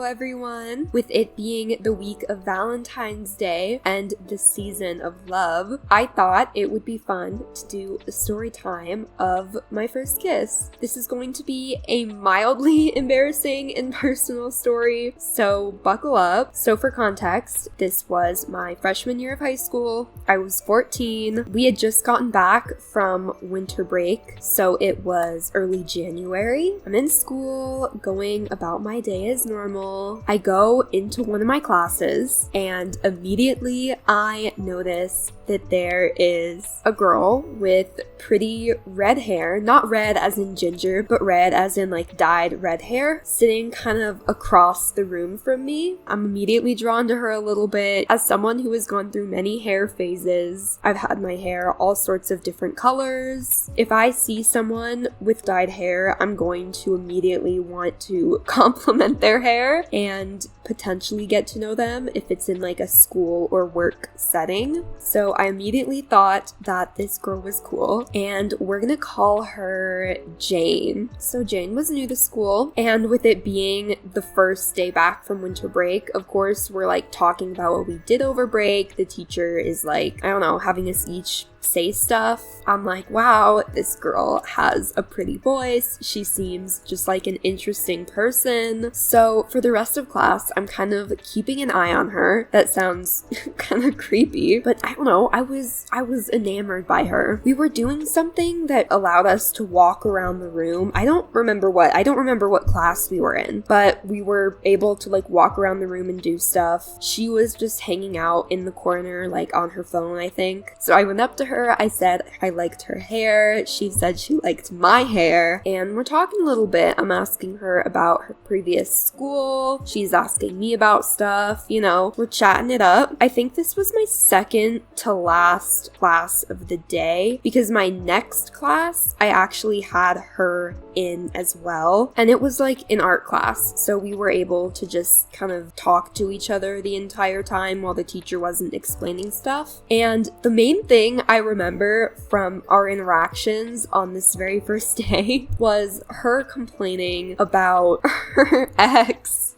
everyone. With it being the week of Valentine's Day and the season of love, I thought it would be fun to do a story time of my first kiss. This is going to be a mildly embarrassing and personal story, so buckle up. So for context, this was my freshman year of high school. I was 14. We had just gotten back from winter break, so it was early January. I'm in school, going about my day as normal. I go into one of my classes, and immediately I notice that there is a girl with pretty red hair, not red as in ginger, but red as in like dyed red hair, sitting kind of across the room from me. I'm immediately drawn to her a little bit. As someone who has gone through many hair phases, I've had my hair all sorts of different colors. If I see someone with dyed hair, I'm going to immediately want to compliment their hair and potentially get to know them if it's in like a school or work setting. So I immediately thought that this girl was cool, and we're gonna call her Jane. So Jane was new to school, and with it being the first day back from winter break, of course we're like talking about what we did over break. The teacher is like, I don't know, having us each say stuff. I'm like, wow, this girl has a pretty voice. She seems just like an interesting person. So for the rest of class, I'm kind of keeping an eye on her. That sounds kind of creepy, but I don't know. I was enamored by her. We were doing something that allowed us to walk around the room. I don't remember what class we were in, but we were able to like walk around the room and do stuff. She was just hanging out in the corner, like on her phone, I think. So I went up to her. I said I liked her hair. She said she liked my hair, and we're talking a little bit. I'm asking her about her previous school. She's asking me about stuff. You know, we're chatting it up. I think this was my second to last class of the day, because my next class I actually had her in as well, and it was like an art class, so we were able to just kind of talk to each other the entire time while the teacher wasn't explaining stuff. And the main thing I remember from our interactions on this very first day was her complaining about her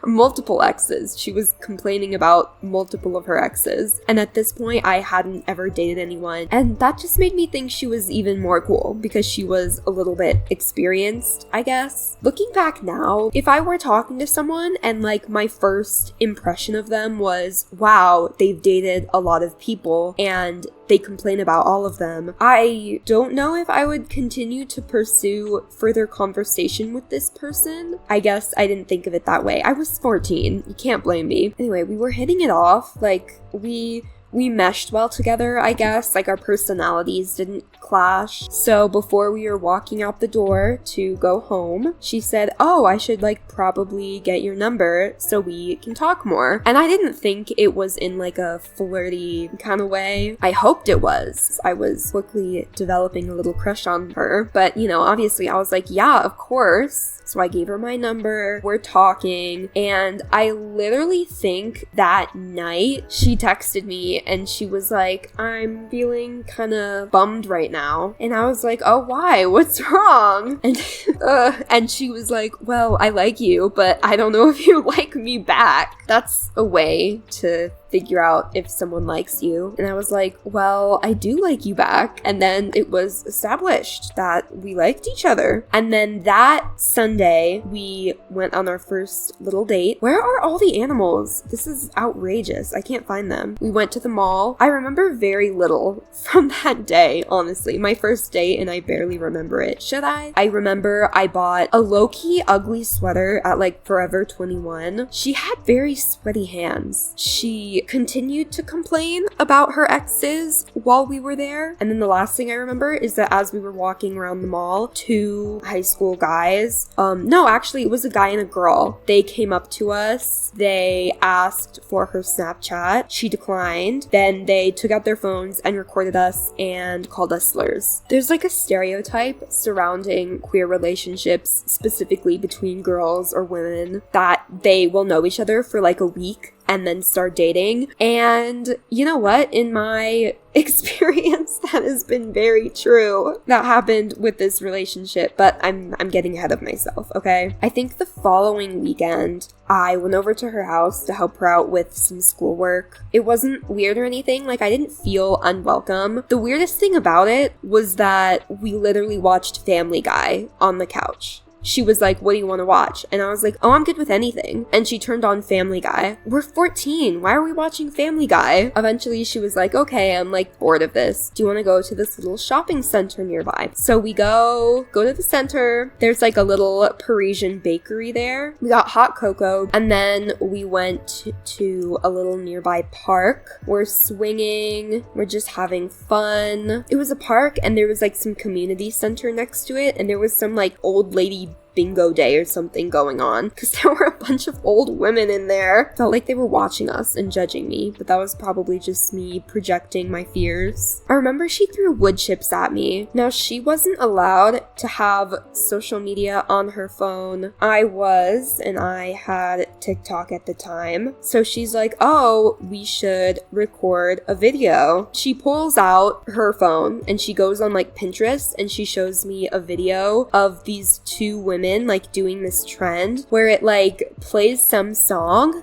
multiple exes. She was complaining about multiple of her exes, and at this point I hadn't ever dated anyone, and that just made me think she was even more cool because she was a little bit experienced, I guess. Looking back now, if I were talking to someone and like my first impression of them was, wow, they've dated a lot of people and they complain about all of them, I don't know if I would continue to pursue further conversation with this person. I guess I didn't think of it that way. I was 14. You can't blame me. Anyway, we were hitting it off. Like, we meshed well together, I guess. Like, our personalities didn't clash. So before we were walking out the door to go home, she said, oh, I should like probably get your number so we can talk more. And I didn't think it was in like a flirty kind of way. I hoped it was. I was quickly developing a little crush on her, but you know, obviously I was like, yeah, of course. So I gave her my number, we're talking, and I literally think that night she texted me and she was like, I'm feeling kind of bummed right now. And I was like, oh, why? What's wrong? And she was like, well, I like you, but I don't know if you like me back. That's a way to figure out if someone likes you. And I was like, well, I do like you back. And then it was established that we liked each other. And then that Sunday, we went on our first little date. Where are all the animals? This is outrageous. I can't find them. We went to the mall. I remember very little from that day, honestly. My first date, and I barely remember it. Should I? I remember I bought a low-key ugly sweater at like Forever 21. She had very sweaty hands. She continued to complain about her exes while we were there. And then the last thing I remember is that as we were walking around the mall, two high school guys, no, actually it was a guy and a girl. They came up to us. They asked for her Snapchat. She declined. Then they took out their phones and recorded us and called us slurs. There's like a stereotype surrounding queer relationships, specifically between girls or women, that they will know each other for like a week and then start dating. And you know what? In my experience, that has been very true. That happened with this relationship, but I'm getting ahead of myself, okay? I think the following weekend, I went over to her house to help her out with some schoolwork. It wasn't weird or anything. Like, I didn't feel unwelcome. The weirdest thing about it was that we literally watched Family Guy on the couch. She was like, what do you want to watch? And I was like, oh, I'm good with anything. And she turned on Family Guy. We're 14. Why are we watching Family Guy? Eventually, she was like, okay, I'm like bored of this. Do you want to go to this little shopping center nearby? So we go to the center. There's like a little Parisian bakery there. We got hot cocoa. And then we went to a little nearby park. We're swinging. We're just having fun. It was a park and there was like some community center next to it. And there was some like old lady bingo day or something going on because there were a bunch of old women in there. Felt like they were watching us and judging me, but that was probably just me projecting my fears. I remember she threw wood chips at me. Now, she wasn't allowed to have social media on her phone. I was, and I had TikTok at the time. So she's like, oh, we should record a video. She pulls out her phone and she goes on like Pinterest and she shows me a video of these two women like doing this trend where it like plays some song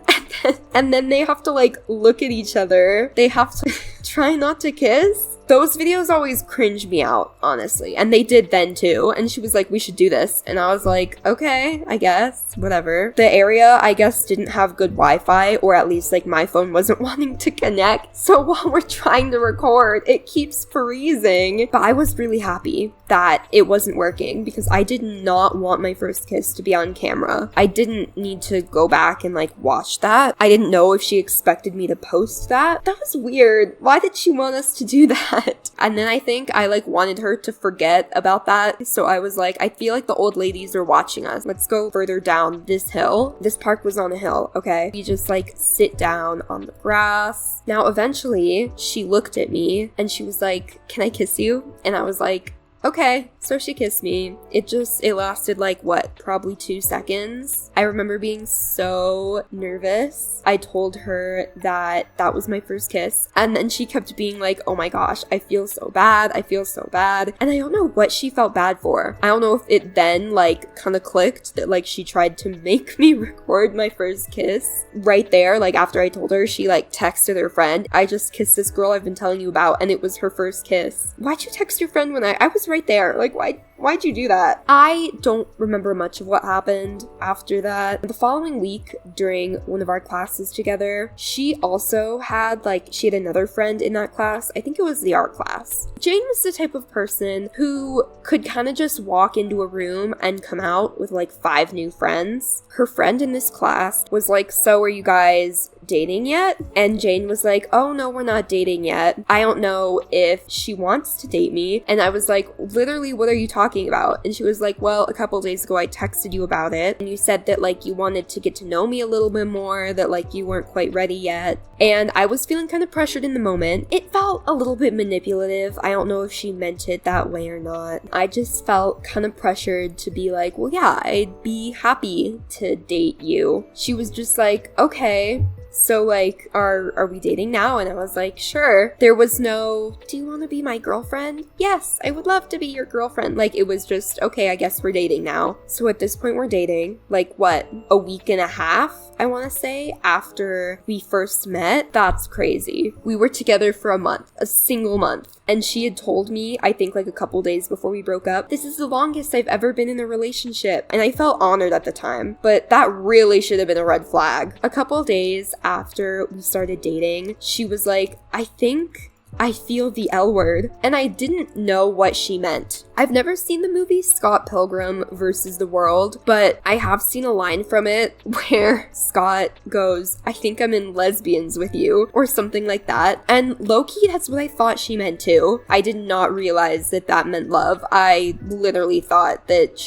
and then they have to like look at each other. They have to try not to kiss. Those videos always cringe me out, honestly. And they did then too. And she was like, we should do this. And I was like, okay, I guess, whatever. The area, I guess, didn't have good Wi-Fi, or at least like my phone wasn't wanting to connect. So while we're trying to record, it keeps freezing. But I was really happy that it wasn't working because I did not want my first kiss to be on camera. I didn't need to go back and like watch that. I didn't know if she expected me to post that. That was weird. Why did she want us to do that? And then I think I like wanted her to forget about that. So I was like, I feel like the old ladies are watching us. Let's go further down this hill. This park was on a hill, okay? We just like sit down on the grass. Now, eventually she looked at me and she was like, can I kiss you? And I was like, okay. So she kissed me. It lasted like what? Probably 2 seconds. I remember being so nervous. I told her that that was my first kiss. And then she kept being like, oh my gosh, I feel so bad. I feel so bad. And I don't know what she felt bad for. I don't know if it then like kind of clicked that like she tried to make me record my first kiss. Right there, like after I told her, she like texted her friend, I just kissed this girl I've been telling you about and it was her first kiss. Why'd you text your friend when I was right there? Like, why'd you do that? I don't remember much of what happened after that. The following week, during one of our classes together, she also had, she had another friend in that class. I think it was the art class. Jane was the type of person who could kind of just walk into a room and come out with, 5 new friends. Her friend in this class was like, so are you guys dating yet? And Jane was like, oh no, we're not dating yet. I don't know if she wants to date me. And I was like, literally, what are you talking about? And she was like, well, a couple days ago I texted you about it and you said that you wanted to get to know me a little bit more, that you weren't quite ready yet. And I was feeling kind of pressured in the moment. It felt a little bit manipulative. I don't know if she meant it that way or not. I just felt kind of pressured to be like, well, yeah, I'd be happy to date you. She was just like, okay, so are we dating now? And I was like, sure. There was no, do you want to be my girlfriend? Yes, I would love to be your girlfriend. It was just, okay, I guess we're dating now. So at this point we're dating, a week and a half, I want to say, after we first met. That's crazy. We were together for a month, a single month. And she had told me, I think a couple days before we broke up, this is the longest I've ever been in a relationship. And I felt honored at the time, but that really should have been a red flag. A couple days after we started dating, she was like, I think I feel the L word. And I didn't know what she meant. I've never seen the movie Scott Pilgrim versus the World, but I have seen a line from it where Scott goes, I think I'm in lesbians with you, or something like that. And low-key, that's what I thought she meant too. I did not realize that that meant love. I literally thought that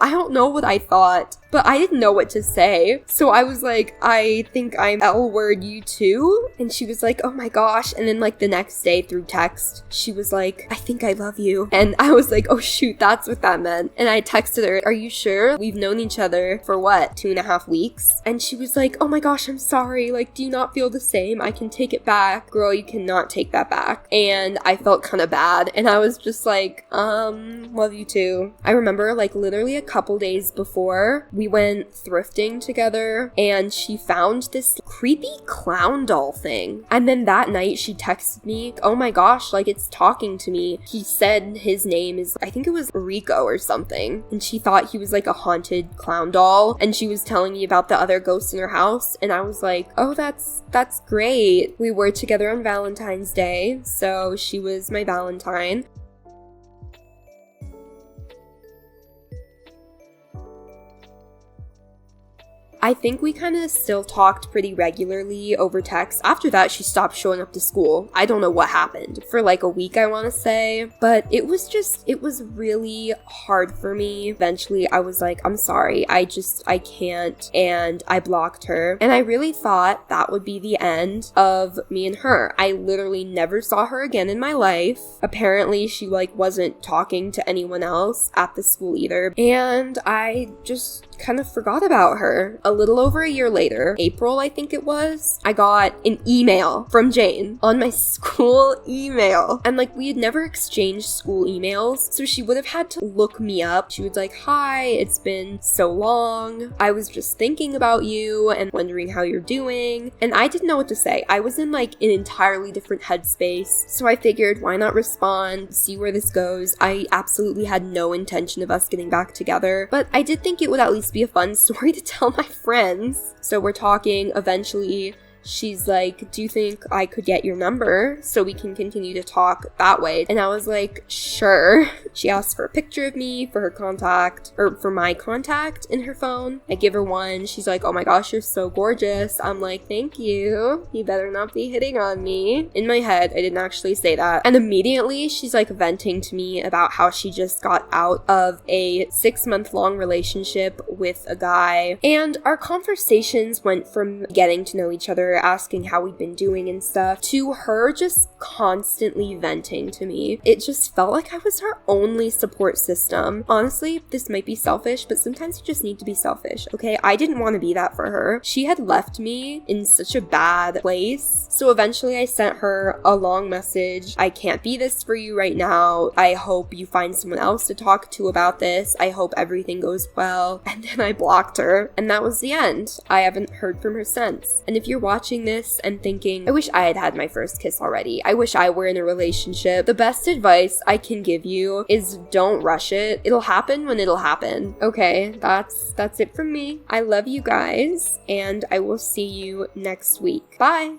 I don't know what I thought. But I didn't know what to say. So I was like, I think I'm L-word you too? And she was like, oh my gosh. And then like the next day through text, she was like, I think I love you. And I was like, oh shoot, that's what that meant. And I texted her, are you sure? We've known each other for what, 2.5 weeks? And she was like, oh my gosh, I'm sorry. Like, do you not feel the same? I can take it back. Girl, you cannot take that back. And I felt kind of bad. And I was just like, love you too. I remember like literally a couple days before, we went thrifting together and she found this creepy clown doll thing. And then that night she texted me, oh my gosh, like it's talking to me. He said his name is, I think it was Rico or something. And she thought he was like a haunted clown doll. And she was telling me about the other ghosts in her house. And I was like, oh, that's great. We were together on Valentine's Day. So she was my Valentine. I think we kind of still talked pretty regularly over text. After that, she stopped showing up to school. I don't know what happened. For like a week, I want to say. But it was really hard for me. Eventually, I was like, I'm sorry. I can't. And I blocked her. And I really thought that would be the end of me and her. I literally never saw her again in my life. Apparently, she like wasn't talking to anyone else at the school either. And I just kind of forgot about her. A little over a year later, April I think it was, I got an email from Jane on my school email. And like we had never exchanged school emails, so she would have had to look me up. She was like, hi, it's been so long. I was just thinking about you and wondering how you're doing. And I didn't know what to say. I was in like an entirely different headspace. So I figured, why not respond, see where this goes. I absolutely had no intention of us getting back together, but I did think it would at least be a fun story to tell my friends. So we're talking. Eventually she's like, do you think I could get your number so we can continue to talk that way? And I was like, sure. She asked for a picture of me for her contact, or for my contact in her phone. I give her one. She's like, oh my gosh, you're so gorgeous. I'm like, thank you. You better not be hitting on me. In my head, I didn't actually say that. And immediately she's like venting to me about how she just got out of a 6-month-long relationship with a guy. And our conversations went from getting to know each other, asking how we'd been doing and stuff, to her just constantly venting to me. It just felt like I was her only support system. Honestly, this might be selfish, but sometimes you just need to be selfish, okay? I didn't want to be that for her. She had left me in such a bad place. So eventually I sent her a long message. I can't be this for you right now. I hope you find someone else to talk to about this. I hope everything goes well. And then I blocked her. And that was the end. I haven't heard from her since. And if you're watching this and thinking, I wish I had had my first kiss already. I wish I were in a relationship. The best advice I can give you is don't rush it. It'll happen when it'll happen. Okay, that's it from me. I love you guys, and I will see you next week. Bye!